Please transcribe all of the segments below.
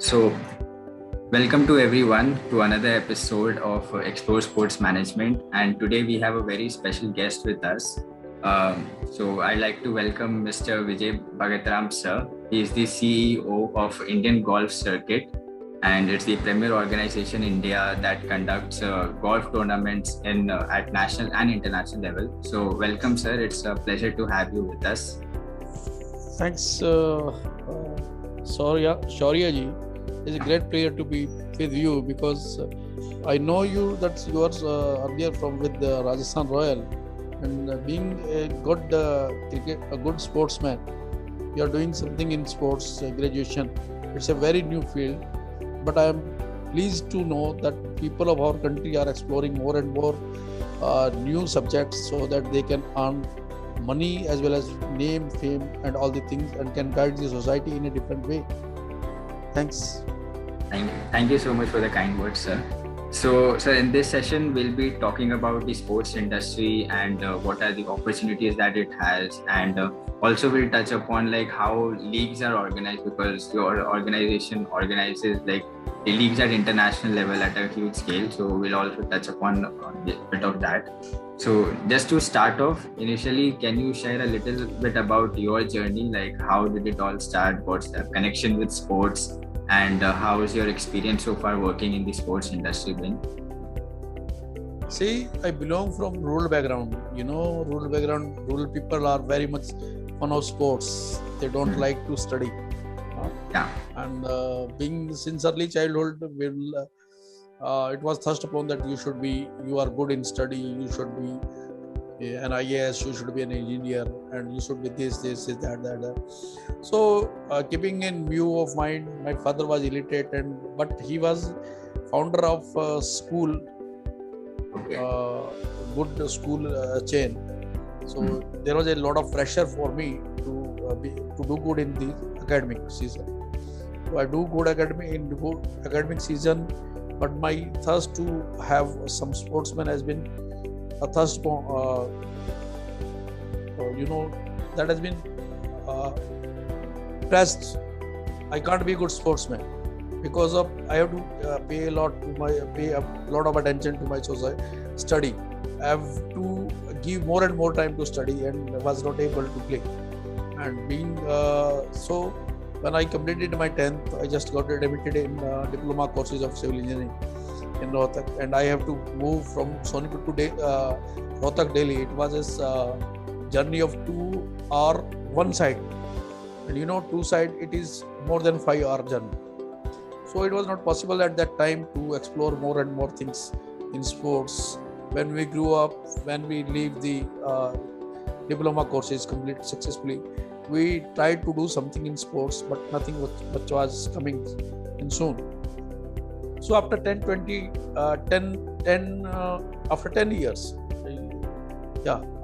So, welcome to everyone to another episode of Explore Sports Management. And today we have a very special guest with us. I'd like to welcome Mr. Vijay Bhagatram sir. He is the CEO of Indian Golf Circuit, and it's the premier organization in India that conducts golf tournaments at national and international level. So, welcome, sir. It's a pleasure to have you with us. Thanks, Shaurya ji. It's a great pleasure to be with you because I know you that you are earlier from with the Rajasthan Royal, and being a good sportsman, you are doing something in sports graduation. It's a very new field, but I am pleased to know that people of our country are exploring more and more new subjects so that they can earn money as well as name, fame, and all the things, and can guide the society in a different way. Thanks. Thank you so much for the kind words, sir. So, sir, in this session, we'll be talking about the sports industry and what are the opportunities that it has, and also we'll touch upon like how leagues are organized, because your organization organizes like the leagues at international level at a huge scale. So we'll also touch upon a bit of that. So just to start off, initially, can you share a little bit about your journey? Like, how did it all start? What's the connection with sports? And how is your experience so far working in the sports industry been? See, I belong from rural background. Rural people are very much fond of sports. They don't like to study. Yeah. And being since early childhood, it was thrust upon that you are good in study, you should be an IAS, you should be an engineer, and you should be this, that. So, keeping in view of mine, my father was illiterate, but he was founder of a school, good school chain. So there was a lot of pressure for me to do good in the academic season. So I do good academic season, but my thirst to have some sportsman has been a thirst for, that has been pressed. I can't be a good sportsman because of I have to pay a lot of attention to my study. I have to give more and more time to study, and was not able to play. And being so, when I completed my 10th, I just got admitted in diploma courses of civil engineering in Rohtak, and I have to move from Sonipur to Rohtak, Delhi. It was a journey of 2 hours one side, and two side it is more than 5-hour journey. So it was not possible at that time to explore more and more things in sports. When we grew up, when we leave the diploma courses complete successfully, we tried to do something in sports, but nothing much was coming in soon. So after 10 years,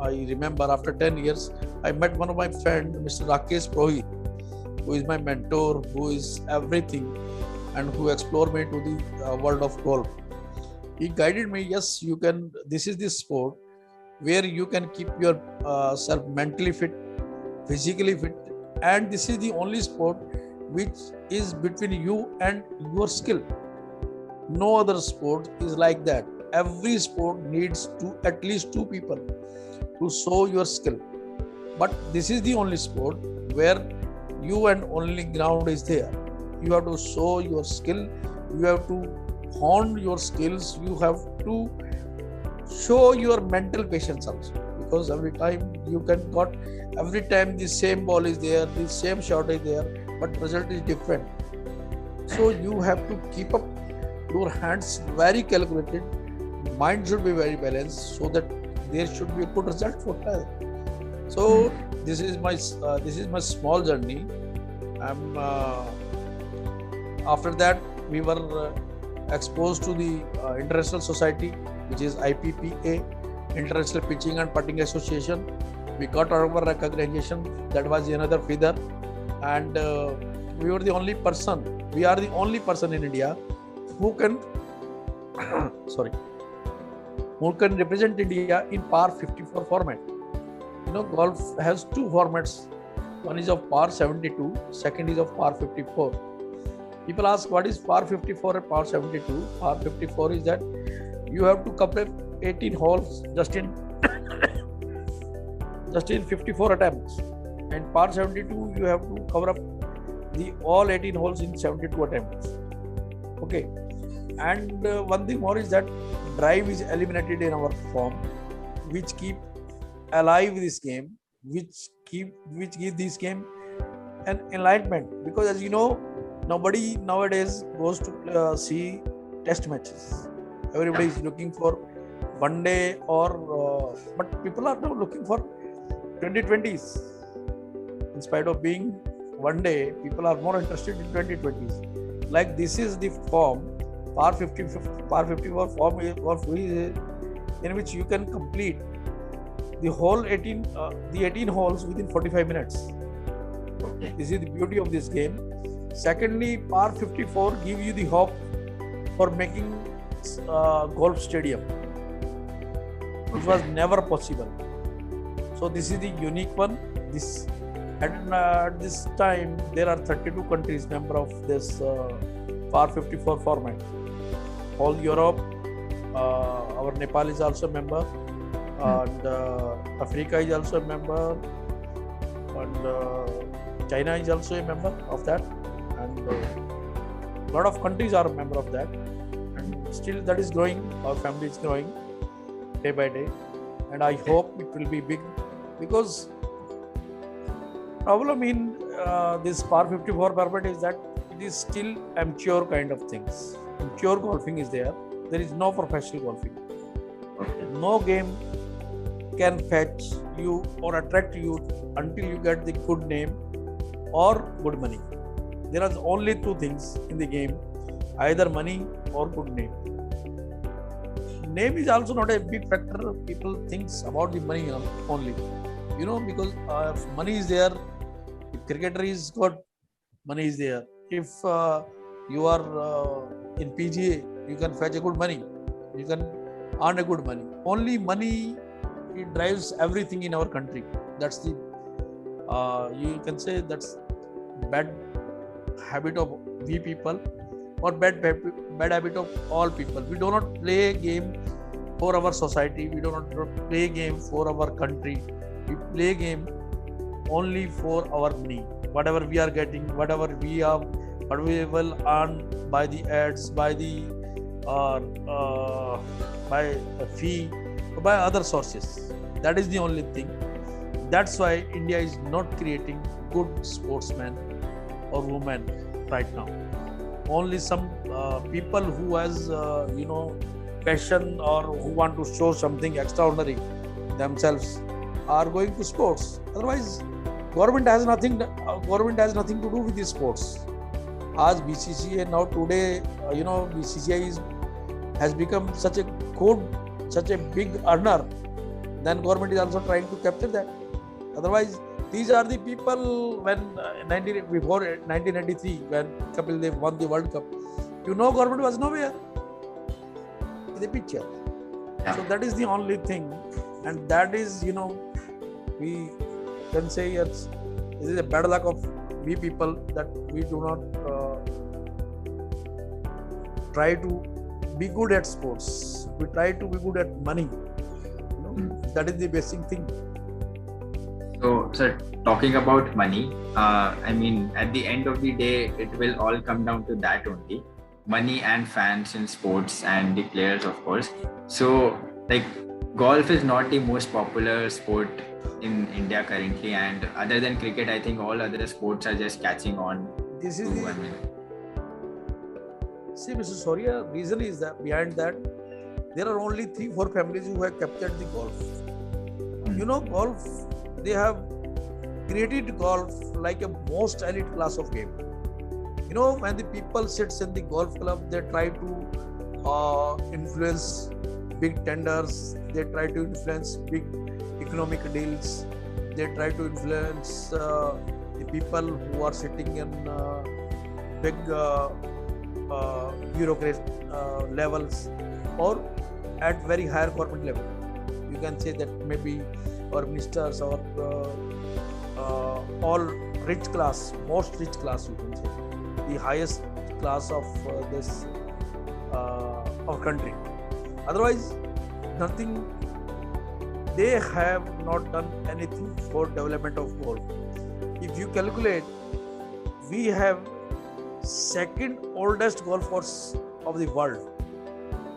I remember after 10 years, I met one of my friends, Mr. Rakesh Prohit, who is my mentor, who is everything, and who explored me to the world of golf. He guided me, yes, you can, this is the sport where you can keep yourself mentally fit, physically fit, and this is the only sport which is between you and your skill. No other sport is like that. Every sport needs at least 2 people to show your skill. But this is the only sport where you and only ground is there. You have to show your skill. You have to hone your skills. You have to show your mental patience also. Because every time the same ball is there, the same shot is there, but result is different. So you have to keep up your hands very calculated, mind should be very balanced, so that there should be a good result for health. So this is my small journey. After that, we were exposed to the International Society, which is IPPA, International Pitching and Putting Association. We got our recognition. That was another feather, and we are the only person in India who can represent India in par 54 format. Golf has 2 formats. One is of par 72, second is of par 54. People ask what is par 54 and par 72. Par 54 is that you have to complete 18 holes just in 54 attempts, and par 72 you have to cover up the all 18 holes in 72 attempts. Okay, and one thing more is that drive is eliminated in our form, which keep alive this game, which give this game an enlightenment, because as you know, nobody nowadays goes to see test matches. Everybody is looking for one day or but people are now looking for 2020s. In spite of being one day, people are more interested in 2020s. Like this is the form, par 54 form in which you can complete the whole 18 holes within 45 minutes. Okay. This is the beauty of this game. Secondly, par 54 give you the hope for making golf stadium, which was never possible. So this is the unique one. This at this time there are 32 countries member of this par 54 format. All Europe, our Nepal is also a member, and Africa is also a member, and China is also a member of that, and a lot of countries are a member of that, and still that is growing. Our family is growing day by day, and I hope it will be big, because problem in this par 54 format is that it is still amateur kind of things. Amateur golfing is there. There is no professional golfing. Okay. No game can fetch you or attract you until you get the good name or good money. There are only two things in the game, either money or good name. Name is also not a big factor. People thinks about the money only, because if money is there, if cricketer is good, money is there. If you are in PGA, you can fetch a good money, you can earn a good money. Only money, it drives everything in our country. That's the you can say that's bad habit of we people, or bad habit of all people. We do not play a game for our society. We do not play a game for our country. We play a game only for our money. Whatever we are getting, whatever we have, what we will earn by the ads, by the fee, by other sources. That is the only thing. That's why India is not creating good sportsmen or women right now. Only some people who has passion or who want to show something extraordinary themselves are going to sports. Otherwise, government has nothing to do with these sports. As BCCI now today, BCCI has become such a big earner. Then government is also trying to capture that. Otherwise, these are the people when before 1993 when Kapil Dev won the World Cup. Government was nowhere in the picture. Yeah. So that is the only thing, and that is we can say this is a bad luck of we people that we do not try to be good at sports. We try to be good at money. That is the basic thing. So, sir, talking about money, at the end of the day, it will all come down to that only. Money and fans in sports and the players, of course. So, golf is not the most popular sport in India currently, and other than cricket, I think all other sports are just catching on. This is see, Mr. Soria, reason is that behind that, there are only 3-4 families who have captured the golf. Golf, they have created golf like a most elite class of game. When the people sits in the golf club, they try to influence big tenders, they try to influence big economic deals, they try to influence the people who are sitting in big bureaucracy levels or at very higher corporate level. You can say that maybe our ministers or all rich class, most rich class, you can say, the highest class of this our country. Otherwise, nothing. They have not done anything for development of golf. If you calculate, we have second oldest golf course of the world.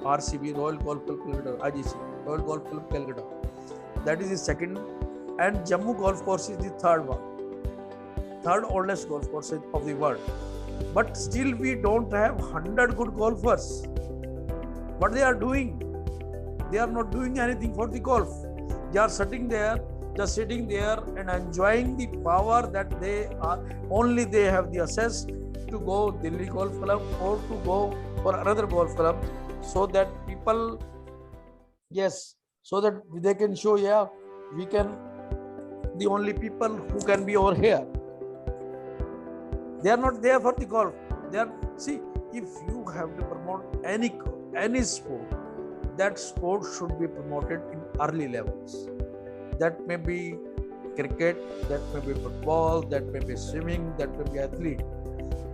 RCB, Royal Golf Club Calcutta, IGC, Royal Golf Club Calcutta. That is the second, and Jammu Golf Course is the third one. Third oldest golf course of the world. But still we don't have 100 good golfers. What they are doing? They are not doing anything for the golf. They are sitting there, just sitting there and enjoying the power that they are. Only they have the access to go Delhi Golf Club or to go for another golf club, so that people, yes, so that they can show, yeah, we can, the only people who can be over here. They are not there for the golf. They are, see, if you have to promote any sport, that sport should be promoted in early levels. That may be cricket, that may be football, that may be swimming, that may be athlete.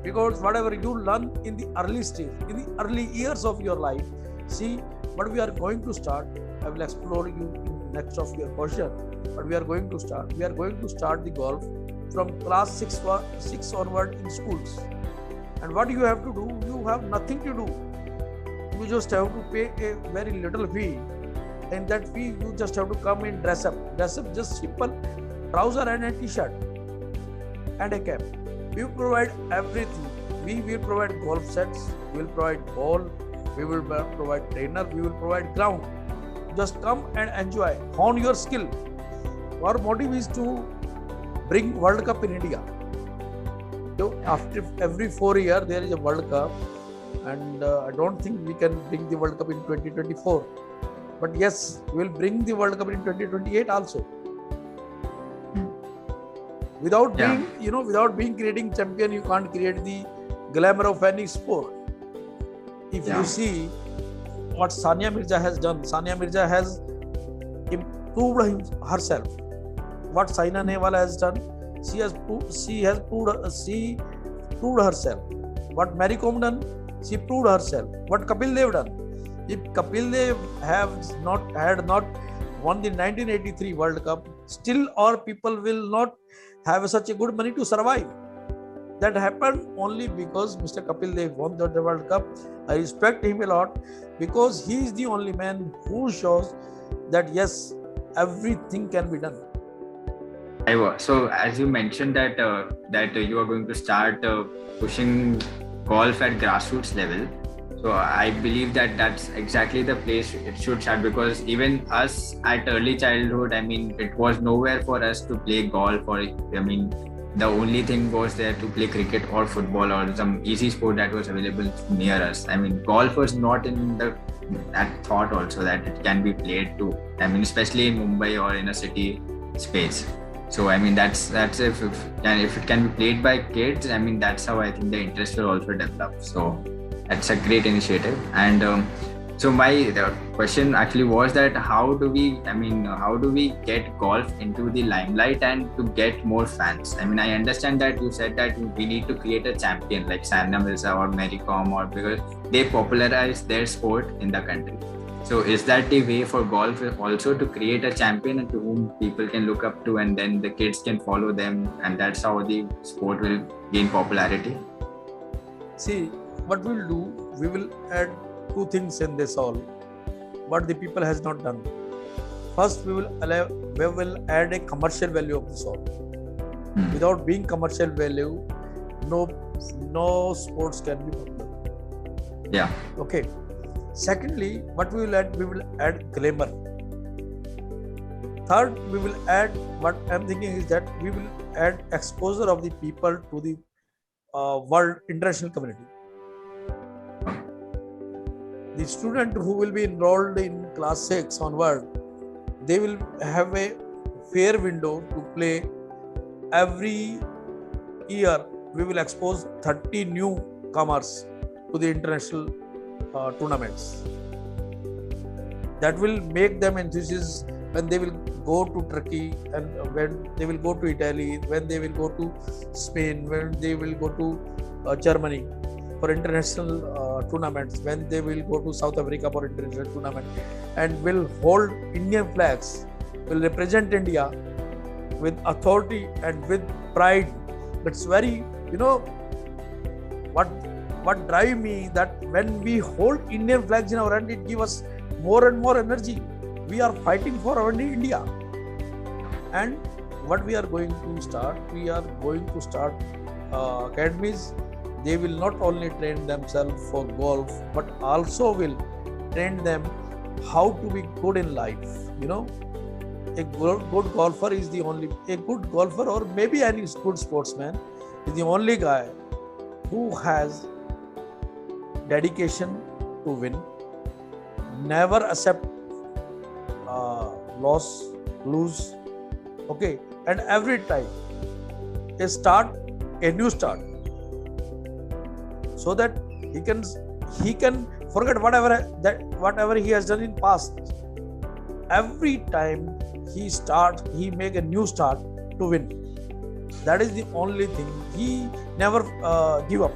Because whatever you learn in the early stage, in the early years of your life, see what we are going to start. I will explore you in next of your question. But we are going to start the golf from class 6 onward in schools. And what you have to do, you have nothing to do. You just have to pay a very little fee. And that fee, you just have to come in dress up just simple trouser and a t-shirt and a cap. We will provide everything. We will provide golf sets, we will provide ball, we will provide trainer, we will provide ground. Just come and enjoy, hone your skill. Our motive is to bring World Cup in India. So after every 4 years there is a World Cup, and I don't think we can bring the World Cup in 2024. But yes, we will bring the World Cup in 2028 also. Without being creating champion, you can't create the glamour of any sport. If you see what Sania Mirza has done, Sania Mirza has improved herself. What Saina Nehwal has done, she has proved herself. What Mary Kom done, she proved herself. What Kapil Dev done, if Kapil Dev had not won the 1983 World Cup, still our people will not have such a good money to survive. That happened only because Mr. Kapil Dev won the World Cup. I respect him a lot because he is the only man who shows that yes, everything can be done. So as you mentioned that you are going to start pushing golf at grassroots level, so I believe that that's exactly the place it should start, because even us at early childhood, I mean, it was nowhere for us to play golf, or the only thing was there to play cricket or football or some easy sport that was available near us. I mean, golf was not in that thought also that it can be played too. I mean, especially in Mumbai or in a city space. So I mean, that's if it can be played by kids, I mean, that's how I think the interest will also develop. So that's a great initiative. And so the question actually was that how do we get golf into the limelight and to get more fans? I mean, I understand that you said that we need to create a champion like Sania Mirza or Mary Kom, or because they popularize their sport in the country. So is that the way for golf also, to create a champion and to whom people can look up to, and then the kids can follow them, and that's how the sport will gain popularity? See, what we'll do, we will add two things in this all, what the people has not done. First, we will add a commercial value of this all. Without being commercial value, no sports can be popular. Yeah. Okay. Secondly, what we will add glamour. Third, we will add, what I'm thinking is that we will add exposure of the people to the world international community. The student who will be enrolled in class 6 onward, they will have a fair window to play. Every year we will expose 30 newcomers to the international tournaments. That will make them enthusiasts when they will go to Turkey, and when they will go to Italy, when they will go to Spain, when they will go to Germany. for international tournaments, when they will go to South Africa for international tournament and will hold Indian flags, will represent India with authority and with pride. That's very, what drive me, that when we hold Indian flags in our hand, it gives us more and more energy. We are fighting for our India. And what we are going to start, academies. They will not only train themselves for golf, but also will train them how to be good in life. A good golfer is a good golfer, or maybe any good sportsman, is the only guy who has dedication to win, never accept lose, okay, and every time a new start, so that he can forget whatever he has done in past. Every time he make a new start to win. That is the only thing. He never give up,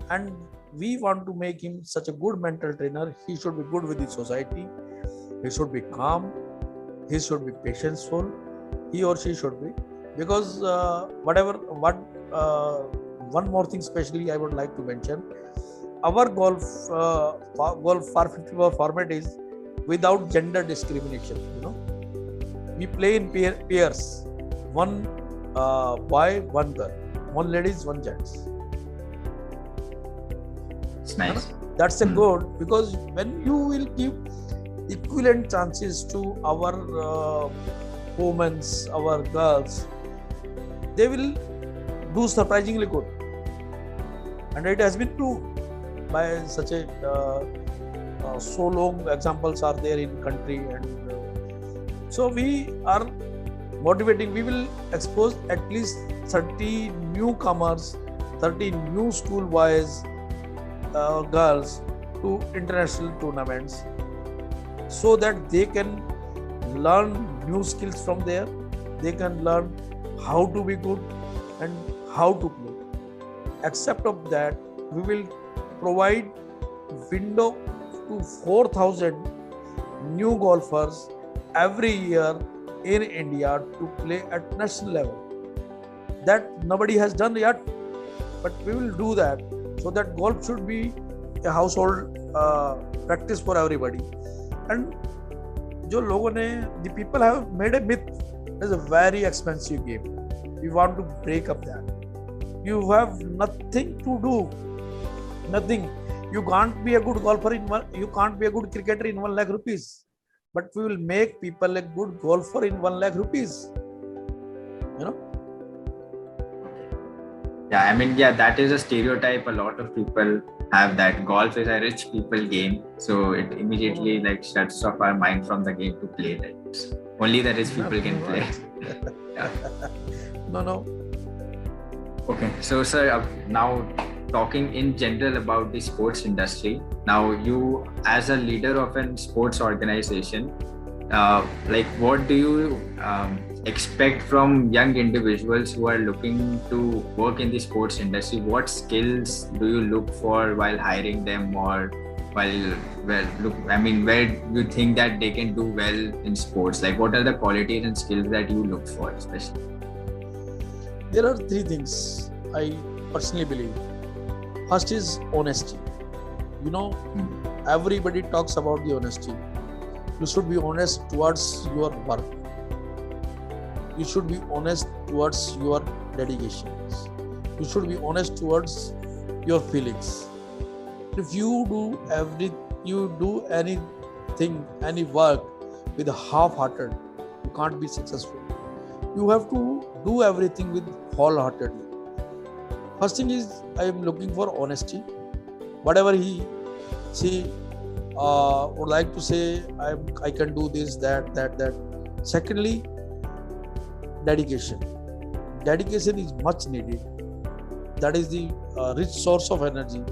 and we want to make him such a good mental trainer. He should be good with the society. He should be calm. He should be patientful. He or she should be, because one more thing especially I would like to mention. Our golf par 54 format is without gender discrimination. We play in pairs, one boy, one girl, one ladies, one gents. It's nice. That's a good, because when you will give equivalent chances to our women, our girls, they will do surprisingly good. And it has been proved by such a so long examples are there in country. And so we are motivating. We will expose at least 30 newcomers, 30 new school boys, girls to international tournaments, so that they can learn new skills from there. They can learn how to be good and how to play. Except of that, we will provide window to 4,000 new golfers every year in India to play at national level. That nobody has done yet, but we will do that, so that golf should be a household practice for everybody. And the people have made a myth. It's a very expensive game. We want to break up that. You have nothing to do. Nothing. You can't be a good golfer you can't be a good cricketer in 1 lakh rupees. But we will make people a good golfer in 1 lakh rupees. Yeah, that is a stereotype. A lot of people have that golf is a rich people game. So it immediately shuts off our mind from the game to play that. Only the rich people can play. Yeah. No. Okay, so sir, now talking in general about the sports industry. Now you, as a leader of a sports organization, what do you expect from young individuals who are looking to work in the sports industry? What skills do you look for while hiring them, or where you think that they can do well in sports? What are the qualities and skills that you look for especially? There are 3 things I personally believe. First is honesty. Everybody talks about the honesty. You should be honest towards your work. You should be honest towards your dedications. You should be honest towards your feelings. If you do anything, any work with a half-hearted, you can't be successful. You have to do everything with wholeheartedly. First thing is, I am looking for honesty. Whatever she would like to say, I can do this, that. Secondly, dedication. Dedication is much needed. That is the rich source of energy.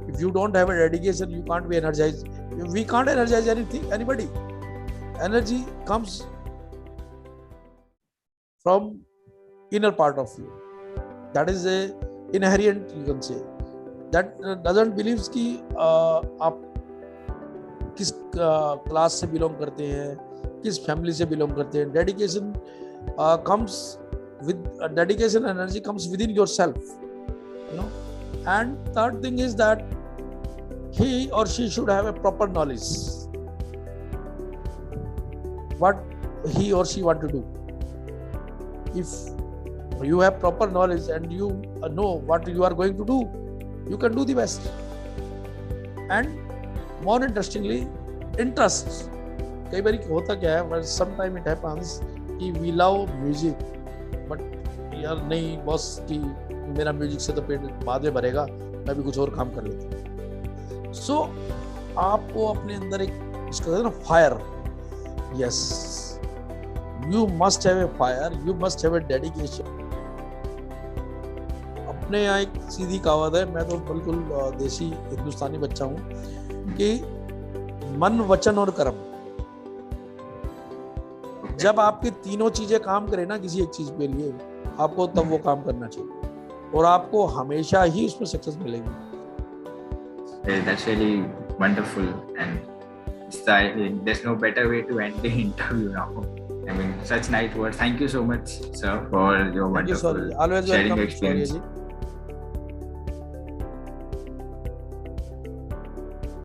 If you don't have a dedication, you can't be energized. We can't energize anybody. Energy comes from inner part of you. That is a inherent, you can say. that doesn't believes कि आप किस class से belong करते हैं, किस family से belong करते हैं. Dedication comes with dedication and energy comes within yourself, you know. And third thing is that he or she should have a proper knowledge what he or she want to do. If you have proper knowledge and you know what you are going to do, you can do the best. And more interestingly, interest. कई बार होता क्या है, sometime it happens कि we love music, but यार नहीं boss कि मेरा music से तो पेट बाद में भरेगा, मैं भी कुछ और काम कर लेता हूँ. सो आपको अपने अंदर एक इसको कहते हैं ना fire. Yes, you must have a fire, you must have a dedication. अपने यहाँ एक सीधी कहावत है, मैं तो बिल्कुल देसी हिंदुस्तानी बच्चा हूँ, कि मन वचन और कर्म. जब आपकी तीनों चीजें काम करें ना किसी एक चीज के लिए, आपको तब वो काम करना चाहिए और आपको हमेशा ही उसमें सक्सेस मिलेगी. That's really wonderful, and there's no better way to end the interview now. I mean, such nice words. Thank you so much, sir, for your wonderful sharing experience.